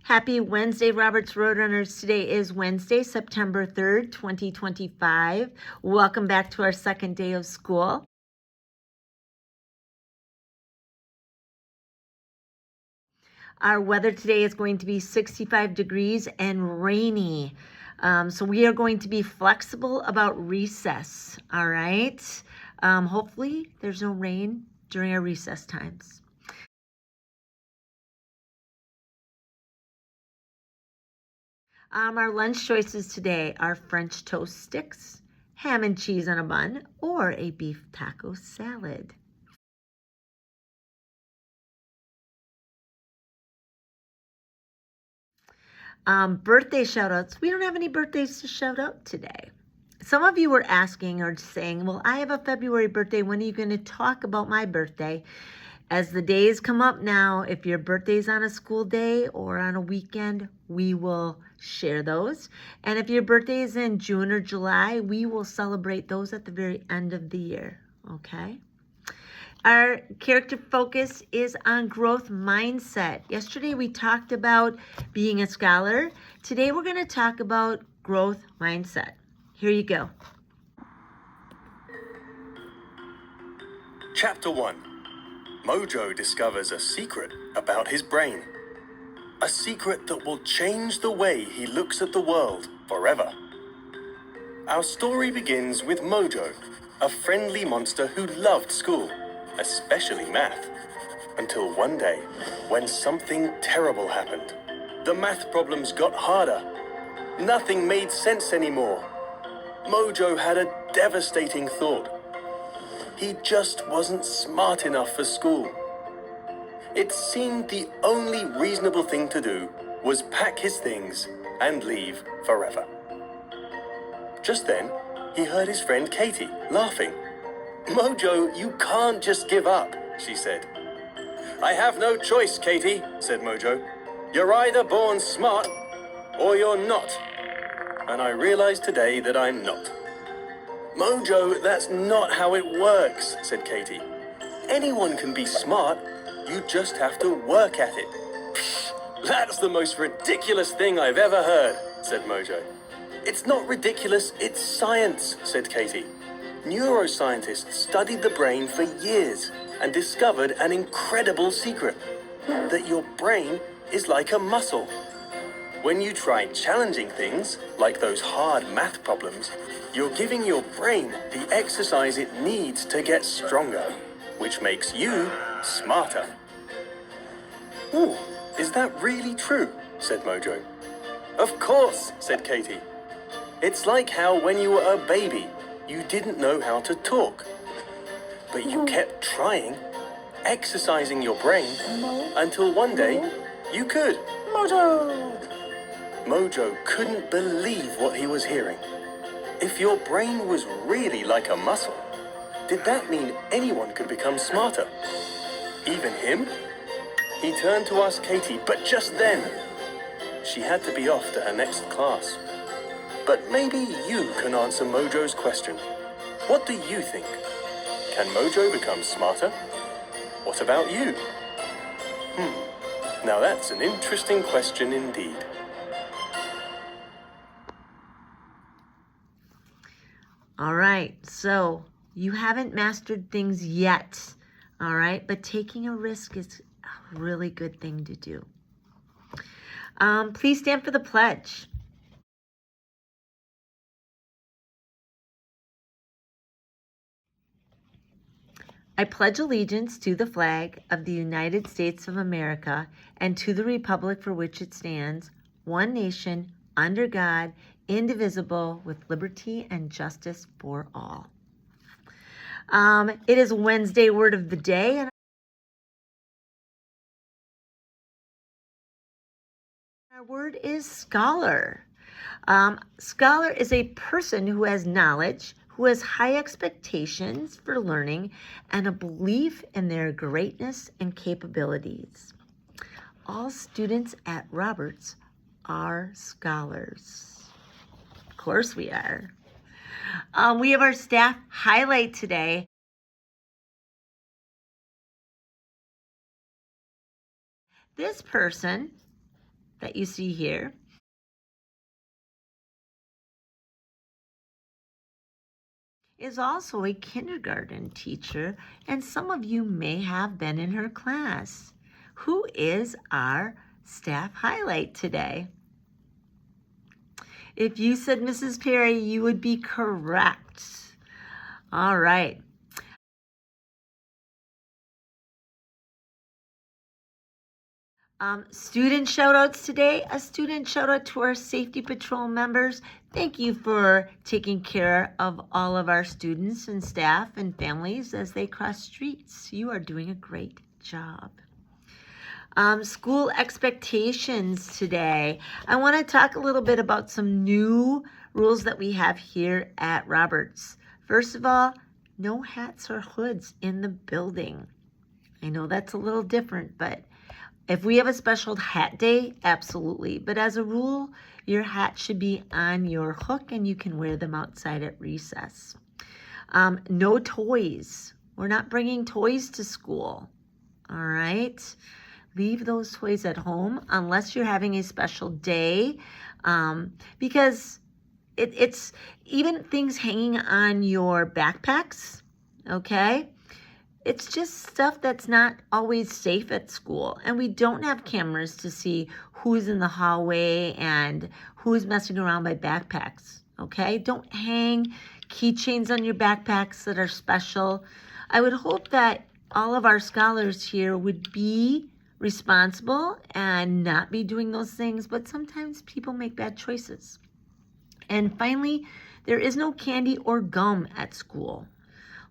Happy Wednesday, Roberts Roadrunners. Today is Wednesday, September 3rd, 2025. Welcome back to our second day of school. Our weather today is going to be 65 degrees and rainy. So we are going to be flexible about recess, all right? Hopefully there's no rain during our recess times. Our lunch choices today are French toast sticks, ham and cheese on a bun, or a beef taco salad. Birthday shout outs. We don't have any birthdays to shout out today. Some of you were asking or saying, well, I have a February birthday. When are you going to talk about my birthday? As the days come up now, if your birthday's on a school day or on a weekend, we will share those. And if your birthday is in June or July, we will celebrate those at the very end of the year, okay? Our character focus is on growth mindset. Yesterday we talked about being a scholar. Today we're going to talk about growth mindset. Here you go. Chapter 1. Mojo discovers a secret about his brain. A secret that will change the way he looks at the world forever. Our story begins with Mojo, a friendly monster who loved school, especially math. Until one day, when something terrible happened. The math problems got harder. Nothing made sense anymore. Mojo had a devastating thought. He just wasn't smart enough for school. It seemed the only reasonable thing to do was pack his things and leave forever. Just then, he heard his friend Katie laughing. "Mojo, you can't just give up," she said. "I have no choice, Katie," said Mojo. "You're either born smart or you're not. And I realize today that I'm not." "Mojo, that's not how it works," said Katie. "Anyone can be smart. You just have to work at it." "That's the most ridiculous thing I've ever heard," said Mojo. "It's not ridiculous, it's science," said Katie. "Neuroscientists studied the brain for years and discovered an incredible secret, that your brain is like a muscle. When you try challenging things, like those hard math problems, you're giving your brain the exercise it needs to get stronger, which makes you smarter." "Ooh, is that really true?" said Mojo. "Of course," said Katie. "It's like how when you were a baby, you didn't know how to talk. But you kept trying, exercising your brain, until one day you could." Mojo couldn't believe what he was hearing. If your brain was really like a muscle, did that mean anyone could become smarter? Even him? He turned to ask Katie, but just then, she had to be off to her next class. But maybe you can answer Mojo's question. What do you think? Can Mojo become smarter? What about you? Now that's an interesting question indeed. All right, so you haven't mastered things yet, all right? But taking a risk is a really good thing to do. Please stand for the pledge. I pledge allegiance to the flag of the United States of America and to the republic for which it stands, one nation, under God, indivisible, with liberty and justice for all. It is Wednesday word of the day, and our word is scholar. Scholar is a person who has knowledge, who has high expectations for learning, and a belief in their greatness and capabilities. All students at Roberts are scholars. Of course we are. We have our staff highlight today. This person that you see here is also a kindergarten teacher, and some of you may have been in her class. Who is our staff highlight today? If you said Mrs. Perry, you would be correct. All right. Student shout outs today. A student shout out to our Safety Patrol members. Thank you for taking care of all of our students and staff and families as they cross streets. You are doing a great job. School expectations today. I want to talk a little bit about some new rules that we have here at Roberts. First of all, no hats or hoods in the building. I know that's a little different, but if we have a special hat day, absolutely. But as a rule, your hat should be on your hook and you can wear them outside at recess. No toys. We're not bringing toys to school. All right. Leave those toys at home unless you're having a special day, because it's even things hanging on your backpacks, okay? It's just stuff that's not always safe at school, and we don't have cameras to see who's in the hallway and who's messing around by backpacks, okay? Don't hang keychains on your backpacks that are special. I would hope that all of our scholars here would be responsible and not be doing those things, but sometimes people make bad choices. And finally, there is no candy or gum at school.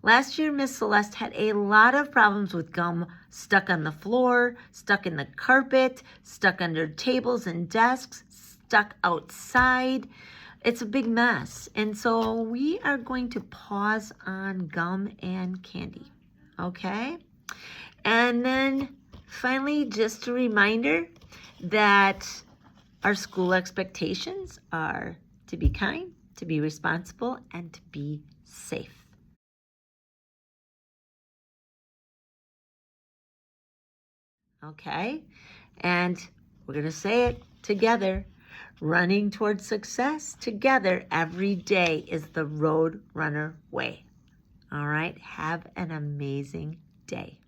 Last year, Miss Celeste had a lot of problems with gum stuck on the floor, stuck in the carpet, stuck under tables and desks, stuck outside. It's a big mess. And so we are going to pause on gum and candy, okay? And then finally, just a reminder that our school expectations are to be kind, to be responsible, and to be safe. Okay? And we're going to say it together. Running towards success together every day is the Road Runner way. All right? Have an amazing day.